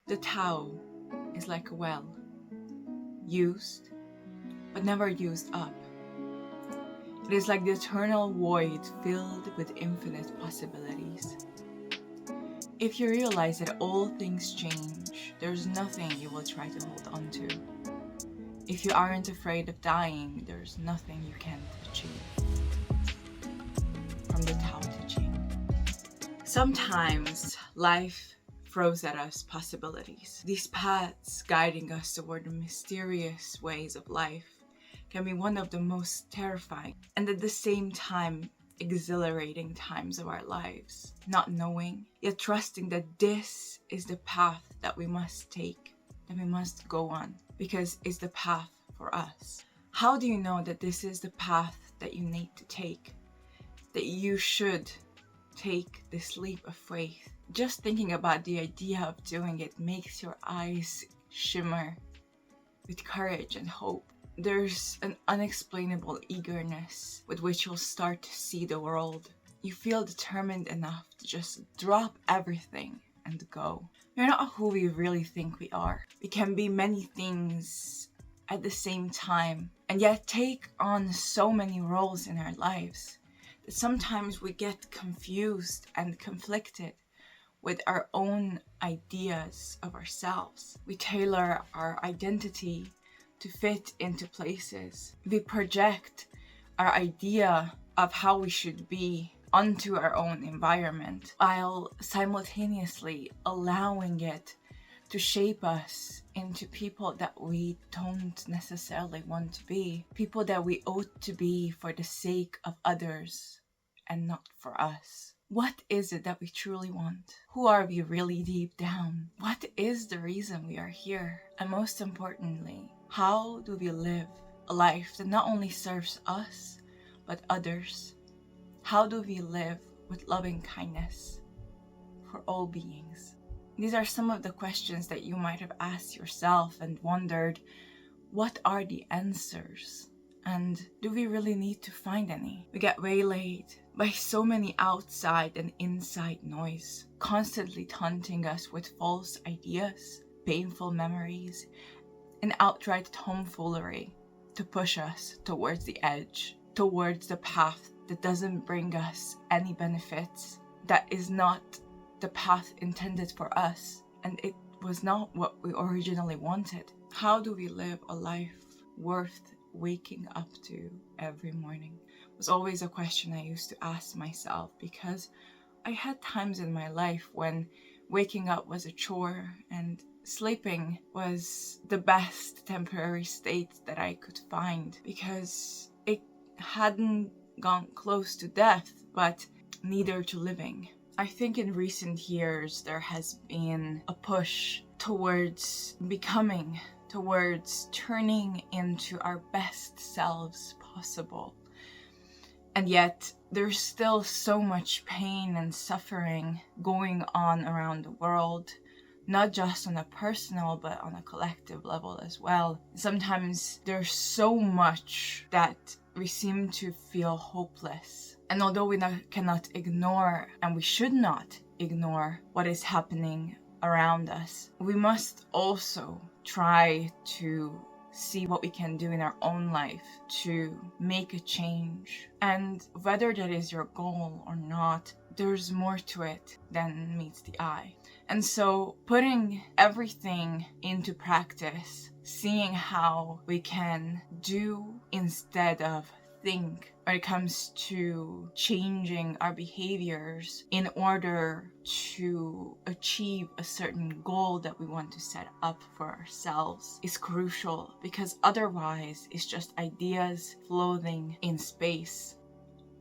The Tao is like a well, used but never used up. It is like the eternal void filled with infinite possibilities. If you realize that all things change, there's nothing you will try to hold on to. If you aren't afraid of dying, there's nothing you can't achieve. From the Tao Te Ching. Sometimes life throws at us possibilities. These paths guiding us toward the mysterious ways of life can be one of the most terrifying and at the same time exhilarating times of our lives. Not knowing, yet trusting that this is the path that we must take, that we must go on, because it's the path for us. How do you know that this is the path that you need to take? That you should take this leap of faith? Just thinking about the idea of doing it makes your eyes shimmer with courage and hope. There's an unexplainable eagerness with which you'll start to see the world. You feel determined enough to just drop everything and go. We're not who we really think we are. We can be many things at the same time and yet take on so many roles in our lives that sometimes we get confused and conflicted with our own ideas of ourselves. We tailor our identity to fit into places. We project our idea of how we should be onto our own environment while simultaneously allowing it to shape us into people that we don't necessarily want to be. People that we ought to be for the sake of others and not for us. What is it that we truly want? Who are we really deep down? What is the reason we are here? And most importantly, how do we live a life that not only serves us, but others? How do we live with loving kindness for all beings? These are some of the questions that you might have asked yourself and wondered, what are the answers? And do we really need to find any? We get waylaid by so many outside and inside noise, constantly taunting us with false ideas, painful memories, and outright tomfoolery to push us towards the edge, towards the path that doesn't bring us any benefits, that is not the path intended for us, and it was not what we originally wanted. How do we live a life worth waking up to every morning? It was always a question I used to ask myself, because I had times in my life when waking up was a chore and sleeping was the best temporary state that I could find, because it hadn't gone close to death, but neither to living. I think in recent years there has been a push towards becoming, towards turning into our best selves possible. And yet there's still so much pain and suffering going on around the world, not just on a personal but on a collective level as well. Sometimes there's so much that we seem to feel hopeless. And although we cannot ignore, and we should not ignore, what is happening around us, we must also try to see what we can do in our own life to make a change. And whether that is your goal or not, there's more to it than meets the eye. And so putting everything into practice, seeing how we can do instead of think when it comes to changing our behaviors in order to achieve a certain goal that we want to set up for ourselves is crucial, because otherwise it's just ideas floating in space.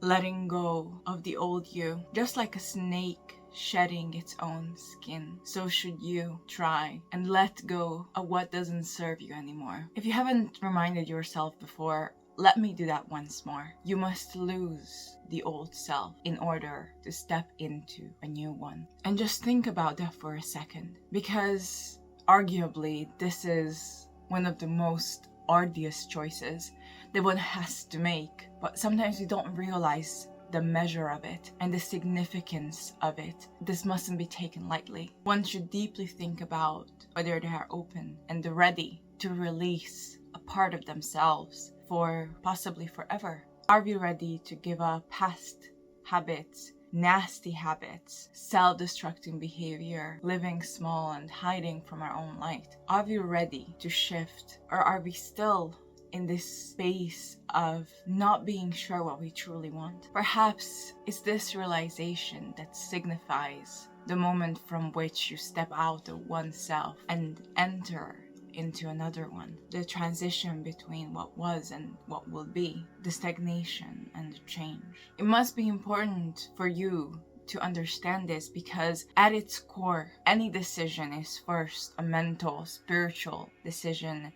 Letting go of the old you, just like a snake shedding its own skin, so should you try and let go of what doesn't serve you anymore. If you haven't reminded yourself before, let me do that once more. You must lose the old self in order to step into a new one. And just think about that for a second, because arguably this is one of the most arduous choices that one has to make. But sometimes we don't realize the measure of it and the significance of it. This mustn't be taken lightly. One should deeply think about whether they are open and ready to release a part of themselves for possibly forever. Are we ready to give up past habits, nasty habits, self-destructing behavior, living small and hiding from our own light? Are we ready to shift, or are we still in this space of not being sure what we truly want? Perhaps it's this realization that signifies the moment from which you step out of oneself and enter into another one. The transition between what was and what will be. The stagnation and the change. It must be important for you to understand this, because at its core, any decision is first a mental, spiritual decision,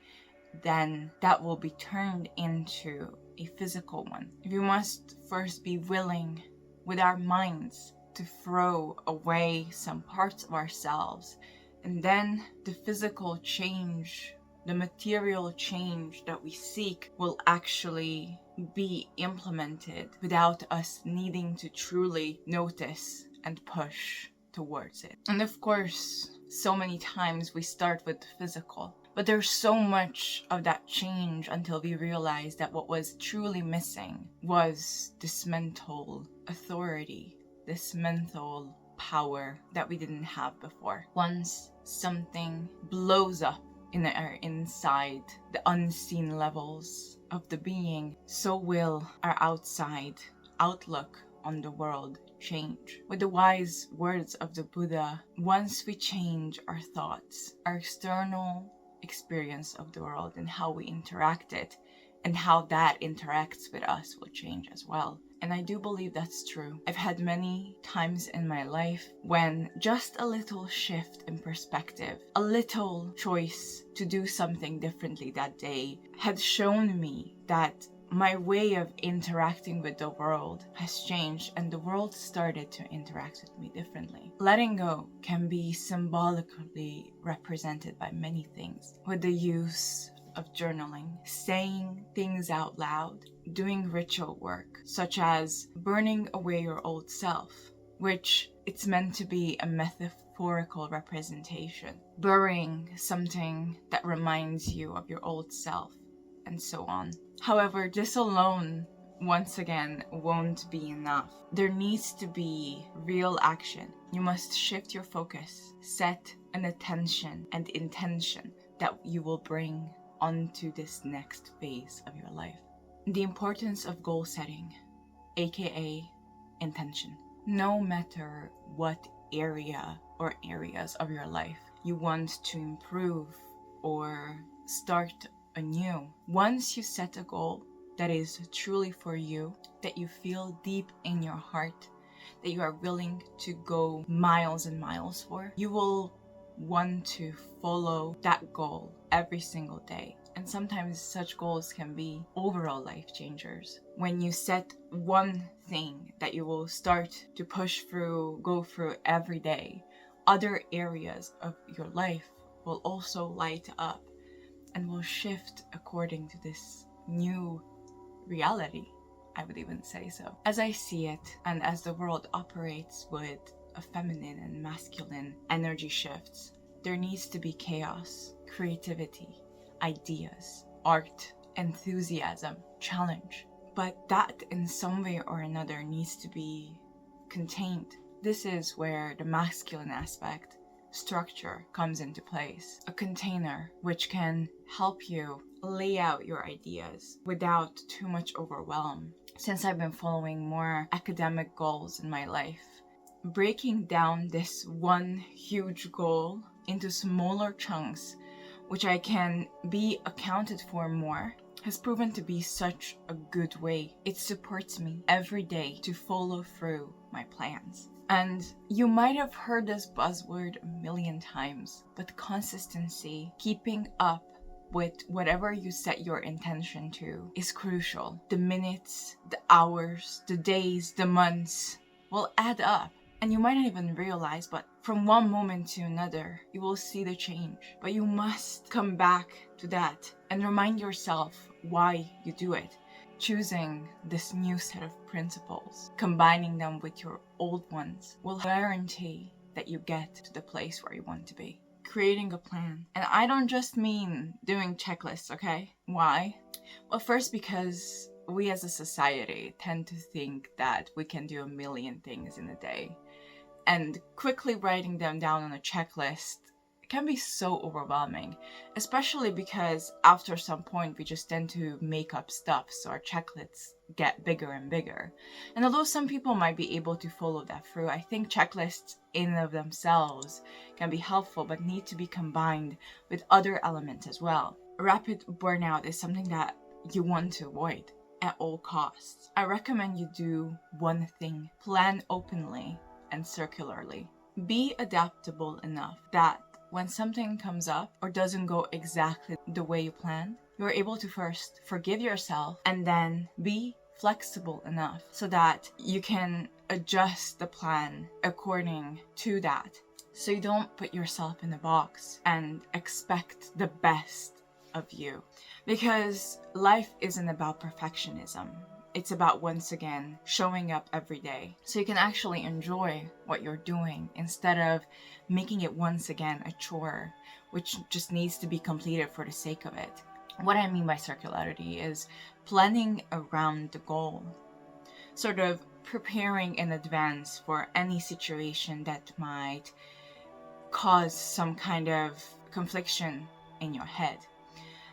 then that will be turned into a physical one. We must first be willing with our minds to throw away some parts of ourselves, and then the physical change, the material change that we seek will actually be implemented without us needing to truly notice and push towards it. And of course, so many times we start with the physical, but there's so much of that change until we realize that what was truly missing was this mental authority, this mental power that we didn't have before. Once something blows up in our inside, the unseen levels of the being, so will our outside outlook on the world change. With the wise words of the Buddha, once we change our thoughts, our external experience of the world and how we interact it and how that interacts with us will change as well. And I do believe that's true. I've had many times in my life when just a little shift in perspective, a little choice to do something differently that day had shown me that my way of interacting with the world has changed, and the world started to interact with me differently. Letting go can be symbolically represented by many things, with the use of journaling, saying things out loud, doing ritual work, such as burning away your old self, which it's meant to be a metaphorical representation, burying something that reminds you of your old self, and so on. However, this alone, once again, won't be enough. There needs to be real action. You must shift your focus, set an attention and intention that you will bring onto this next phase of your life. The importance of goal setting, aka intention. No matter what area or areas of your life you want to improve or start anew, once you set a goal that is truly for you, that you feel deep in your heart, that you are willing to go miles and miles for, you will want to follow that goal every single day. And sometimes such goals can be overall life changers. When you set one thing that you will start to push through, go through every day, other areas of your life will also light up and will shift according to this new reality, I would even say so. As I see it, and as the world operates with a feminine and masculine energy shifts, there needs to be chaos, creativity, ideas, art, enthusiasm, challenge. But that in some way or another needs to be contained. This is where the masculine aspect, structure, comes into place. A container which can help you lay out your ideas without too much overwhelm. Since I've been following more academic goals in my life, breaking down this one huge goal into smaller chunks which I can be accounted for more has proven to be such a good way. It supports me every day to follow through my plans. And you might have heard this buzzword a million times, but consistency, keeping up with whatever you set your intention to, is crucial. The minutes, the hours, the days, the months will add up. And you might not even realize, but from one moment to another, you will see the change. But you must come back to that and remind yourself why you do it. choosing this new set of principles, combining them with your old ones, will guarantee that you get to the place where you want to be. Creating a plan. And I don't just mean doing checklists, okay? Why? Well, first, because we as a society tend to think that we can do a million things in a day. And quickly writing them down on a checklist can be so overwhelming, especially because after some point we just tend to make up stuff, so our checklists get bigger and bigger. And although some people might be able to follow that through, I think checklists in and of themselves can be helpful but need to be combined with other elements as well. Rapid burnout is something that you want to avoid at all costs. I recommend you do one thing: plan openly and circularly. Be adaptable enough that when something comes up or doesn't go exactly the way you planned, you're able to first forgive yourself and then be flexible enough so that you can adjust the plan according to that. So you don't put yourself in a box and expect the best of you. Because life isn't about perfectionism. It's about, once again, showing up every day so you can actually enjoy what you're doing instead of making it once again a chore, which just needs to be completed for the sake of it. What I mean by circularity is planning around the goal, sort of preparing in advance for any situation that might cause some kind of confliction in your head.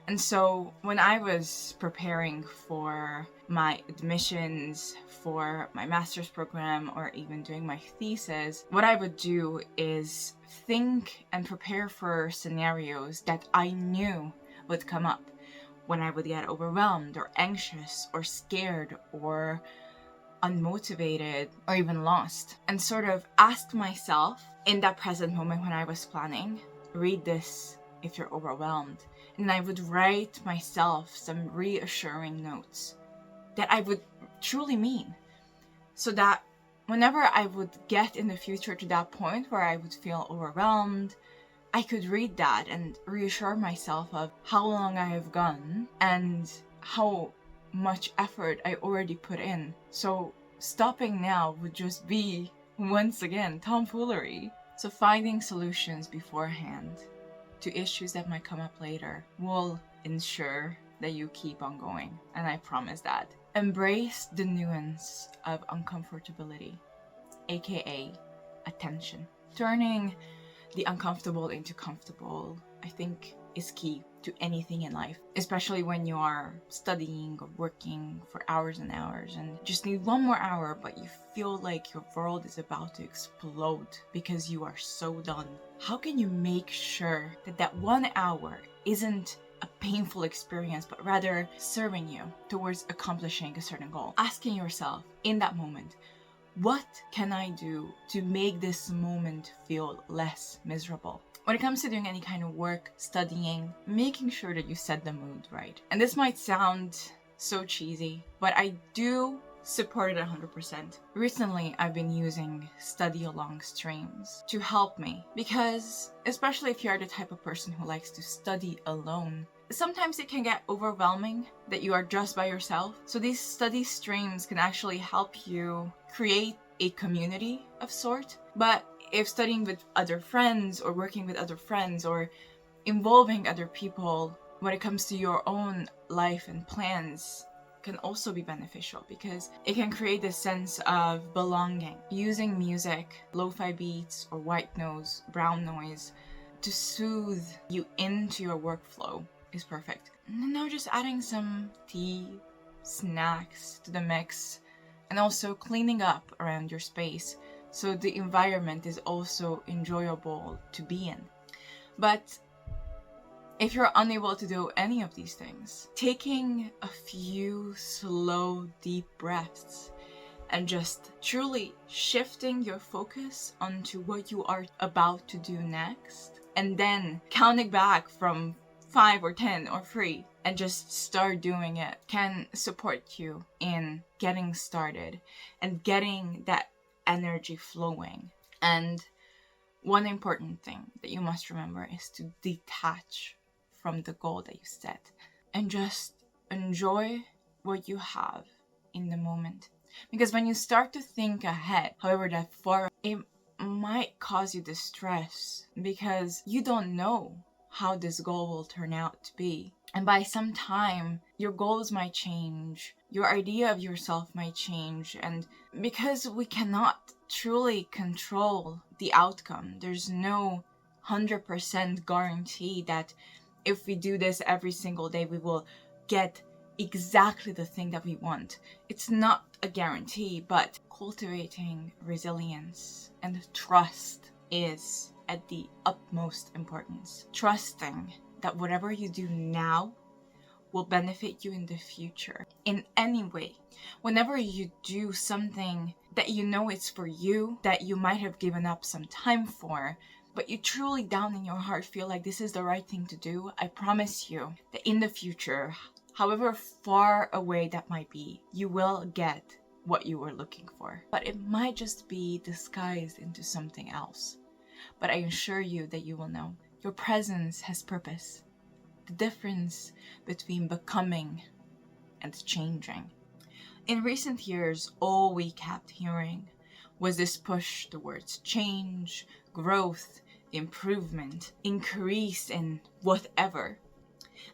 And so when I was preparing for my admissions for my master's program or even doing my thesis, what I would do is think and prepare for scenarios that I knew would come up when I would get overwhelmed or anxious or scared or unmotivated or even lost, and sort of ask myself in that present moment when I was planning, read this if you're overwhelmed. And I would write myself some reassuring notes that I would truly mean, so that whenever I would get in the future to that point where I would feel overwhelmed, I could read that and reassure myself of how long I have gone and how much effort I already put in. So stopping now would just be, once again, tomfoolery. So finding solutions beforehand to issues that might come up later will ensure that you keep on going, and I promise that. Embrace the nuance of uncomfortability, aka attention. Turning the uncomfortable into comfortable, I think, is key to anything in life, especially when you are studying or working for hours and hours and just need one more hour, but you feel like your world is about to explode because you are so done. How can you make sure that that 1 hour isn't a painful experience, but rather serving you towards accomplishing a certain goal? Asking yourself in that moment, what can I do to make this moment feel less miserable? When it comes to doing any kind of work, studying, making sure that you set the mood right. And this might sound so cheesy, but I do support it 100%. Recently, I've been using study along streams to help me because, especially if you're the type of person who likes to study alone, sometimes it can get overwhelming that you are just by yourself. So these study streams can actually help you create a community of sort. But if studying with other friends or working with other friends or involving other people when it comes to your own life and plans can also be beneficial because it can create this sense of belonging. Using music, lo-fi beats or white noise, brown noise to soothe you into your workflow is perfect. And now just adding some tea, snacks to the mix, and also cleaning up around your space so the environment is also enjoyable to be in. But if you're unable to do any of these things, taking a few slow, deep breaths and just truly shifting your focus onto what you are about to do next, and then counting back from 5 or 10 or 3 and just start doing it can support you in getting started and getting that energy flowing. And one important thing that you must remember is to detach from the goal that you set and just enjoy what you have in the moment. Because when you start to think ahead, however that far, it might cause you distress because you don't know how this goal will turn out to be. And by some time, your goals might change, your idea of yourself might change, and because we cannot truly control the outcome, there's no 100% guarantee that if we do this every single day, we will get exactly the thing that we want. It's not a guarantee, but cultivating resilience and trust is at the utmost importance. Trusting that whatever you do now will benefit you in the future in any way. Whenever you do something that you know it's for you, that you might have given up some time for, but you truly down in your heart feel like this is the right thing to do, I promise you that in the future, however far away that might be, you will get what you were looking for. But it might just be disguised into something else. But I assure you that you will know. Your presence has purpose. The difference between becoming and changing. In recent years, all we kept hearing was this push towards change, growth, improvement, increase in whatever.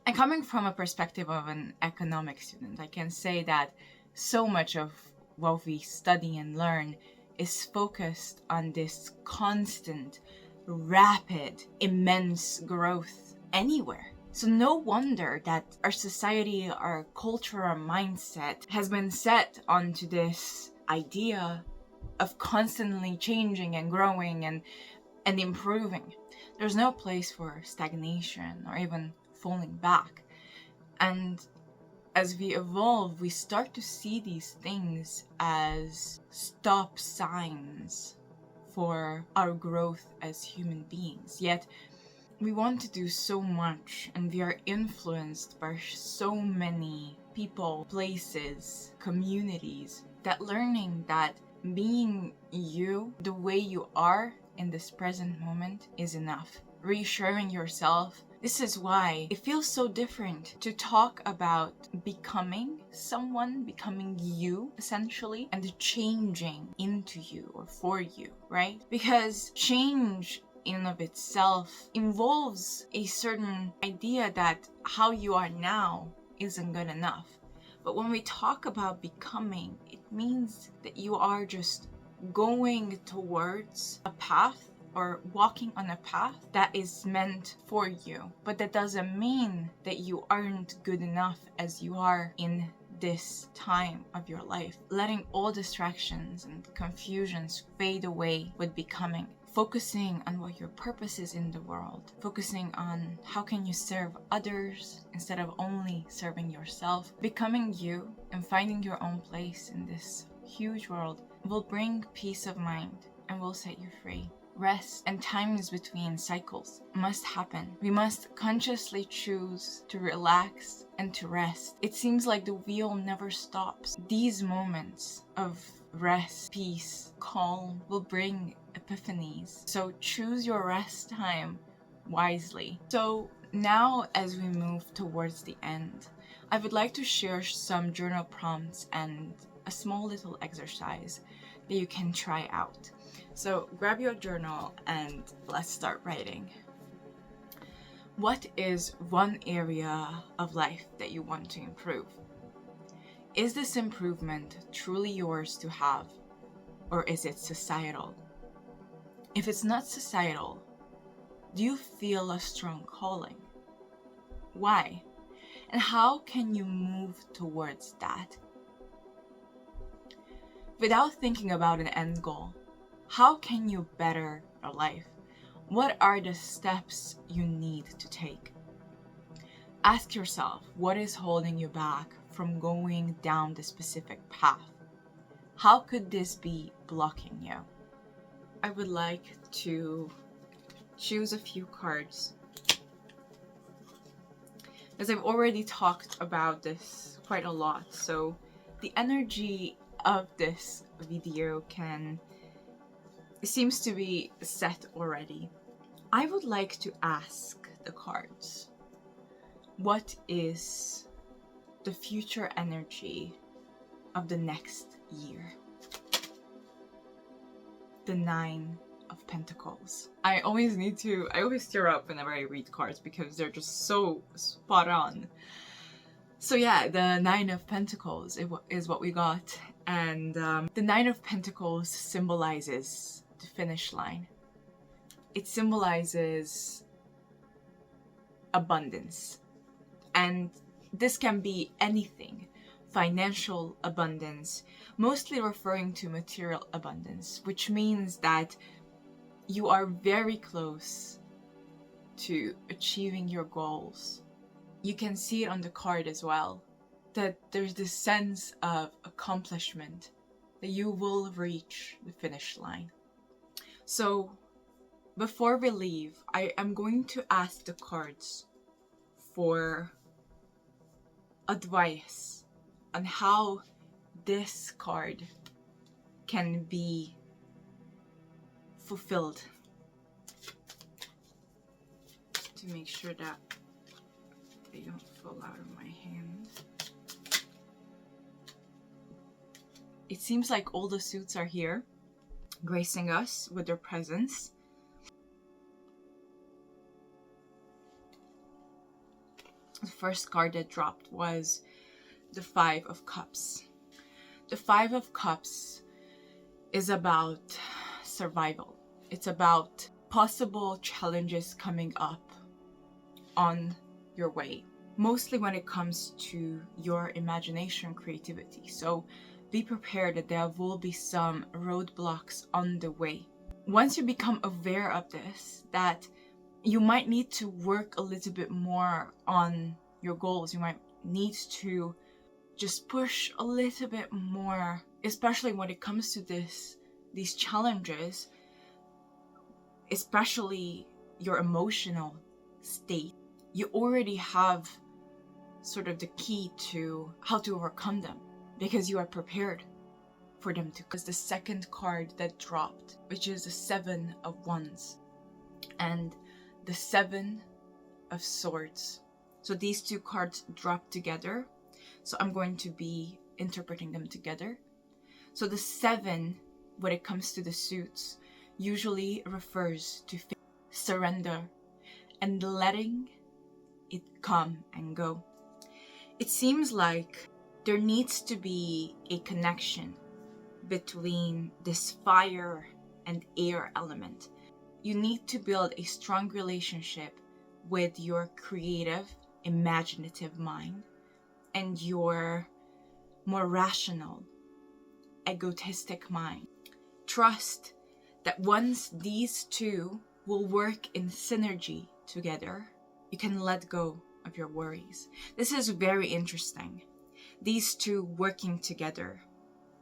And coming from a perspective of an economic student, I can say that so much of what we study and learn is focused on this constant, rapid, immense growth anywhere. So no wonder that our society, our culture, our mindset has been set onto this idea of constantly changing and growing and improving. There's no place for stagnation or even falling back. And as we evolve, we start to see these things as stop signs for our growth as human beings. Yet we want to do so much, and we are influenced by so many people, places, communities, that learning that being you, the way you are in this present moment, is enough. Reassuring yourself. This is why it feels so different to talk about becoming someone, becoming you, essentially, and changing into you or for you, right? Because change in and of itself involves a certain idea that how you are now isn't good enough. But when we talk about becoming, it means that you are just going towards a path or walking on a path that is meant for you. But that doesn't mean that you aren't good enough as you are in this time of your life. Letting all distractions and confusions fade away with becoming. Focusing on what your purpose is in the world. Focusing on how can you serve others instead of only serving yourself. Becoming you and finding your own place in this huge world will bring peace of mind and will set you free. Rest and times between cycles must happen. We must consciously choose to relax and to rest. It seems like the wheel never stops. These moments of rest, peace, calm will bring epiphanies. So choose your rest time wisely. So now as we move towards the end, I would like to share some journal prompts and a small little exercise that you can try out. So grab your journal and let's start writing. What is one area of life that you want to improve? Is this improvement truly yours to have, or is it societal? If it's not societal, do you feel a strong calling? Why? And how can you move towards that? Without thinking about an end goal, how can you better your life? What are the steps you need to take? Ask yourself, what is holding you back from going down the specific path? How could this be blocking you? I would like to choose a few cards, as I've already talked about this quite a lot, so the energy of this video seems to be set already. I would like to ask the cards, what is the future energy of the next year. The Nine of Pentacles. I always tear up whenever I read cards because they're just so spot on. So yeah, the Nine of Pentacles is what we got. And the Nine of Pentacles symbolizes the finish line. It symbolizes abundance. And this can be anything. Financial abundance, mostly referring to material abundance, which means that you are very close to achieving your goals. You can see it on the card as well, that there's this sense of accomplishment, that you will reach the finish line. So before we leave, I am going to ask the cards for advice on how this card can be fulfilled, to make sure that they don't fall out of my hand. It seems like all the suits are here, gracing us with their presence. The first card that dropped was the Five of Cups. The Five of Cups is about survival. It's about possible challenges coming up on your way, mostly when it comes to your imagination, creativity. So be prepared that there will be some roadblocks on the way. Once you become aware of this, that you might need to work a little bit more on your goals. You might need to just push a little bit more, especially when it comes to these challenges, especially your emotional state. You already have sort of the key to how to overcome them because you are prepared for them to. Because the second card that dropped, which is the Seven of Wands and the Seven of Swords. So these two cards drop together. So I'm going to be interpreting them together. So the seven, when it comes to the suits, usually refers to surrender and letting it come and go. It seems like there needs to be a connection between this fire and air element. You need to build a strong relationship with your creative, imaginative mind and your more rational, egotistic mind. Trust that once these two will work in synergy together, you can let go of your worries. This is very interesting. These two working together,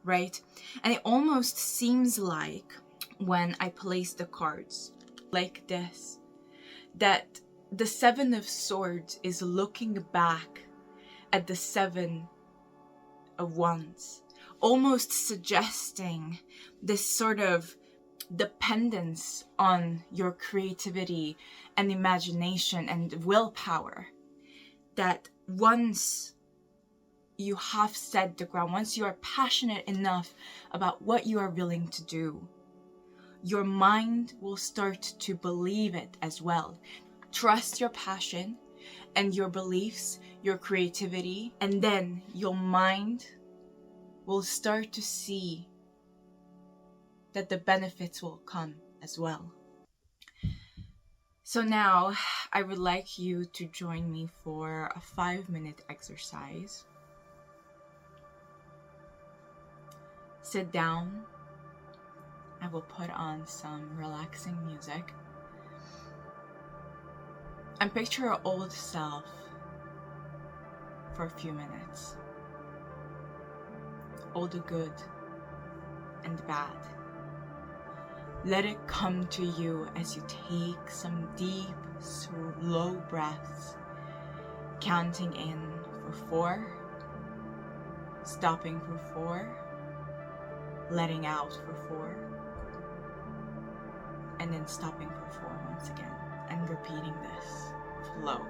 right? And it almost seems like when I place the cards like this, that the Seven of Swords is looking back at the Seven of Wands, almost suggesting this sort of dependence on your creativity and imagination and willpower, that once you have set the ground, once you are passionate enough about what you are willing to do, your mind will start to believe it as well. Trust your passion and your beliefs, your creativity, and then your mind will start to see that the benefits will come as well. So now I would like you to join me for a 5-minute exercise. Sit down. I will put on some relaxing music. And picture your old self for a few minutes. All the good and the bad. Let it come to you as you take some deep, slow breaths, counting in for 4, stopping for 4, letting out for 4, and then stopping for 4 once again, and repeating this flow.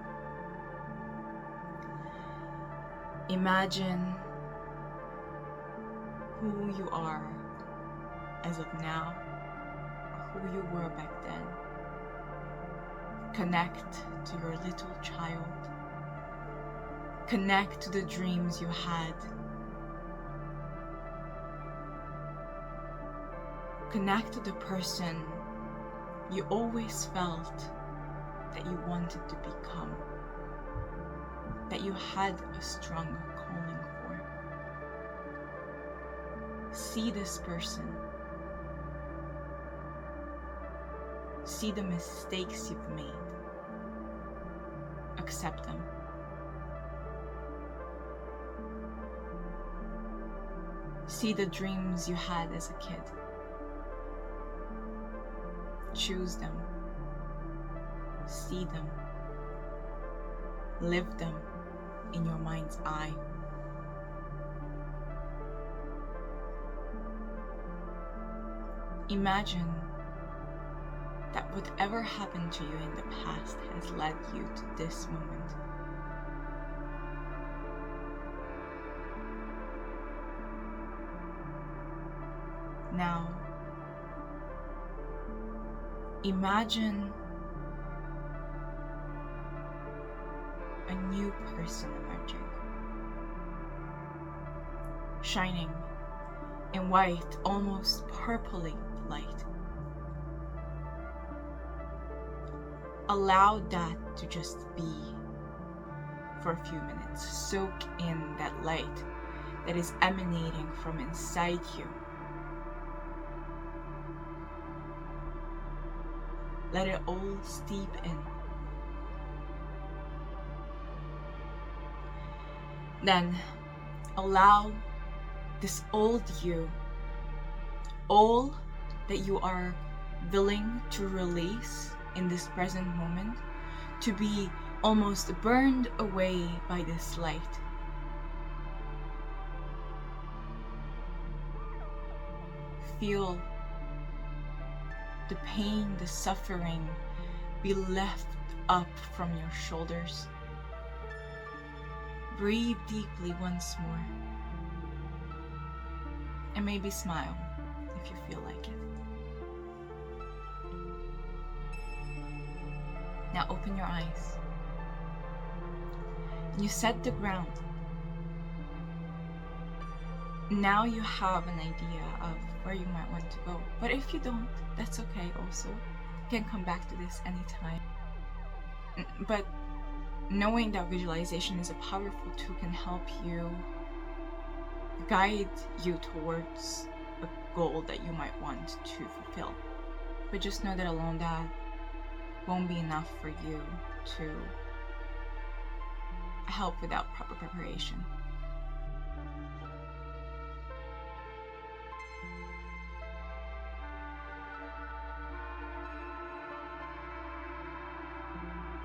Imagine who you are as of now, or who you were back then. Connect to your little child. Connect to the dreams you had. Connect to the person you always felt that you wanted to become, that you had a strong calling for. See this person. See the mistakes you've made. Accept them. See the dreams you had as a kid. Choose them. See them. Live them in your mind's eye. Imagine that whatever happened to you in the past has led you to this moment. Now, imagine a new person emerging, shining in white, almost purpley light. Allow that to just be for a few minutes. Soak in that light that is emanating from inside you. Let it all steep in. Then allow this old you, all that you are willing to release in this present moment, to be almost burned away by this light. Feel the pain, the suffering be left up from your shoulders. Breathe deeply once more. And maybe smile if you feel like it. Now open your eyes. You set the ground. Now you have an idea of where you might want to go. But if you don't, that's okay also. You can come back to this anytime. But knowing that visualization is a powerful tool can help you guide you towards a goal that you might want to fulfill. But just know that alone that won't be enough for you to help without proper preparation.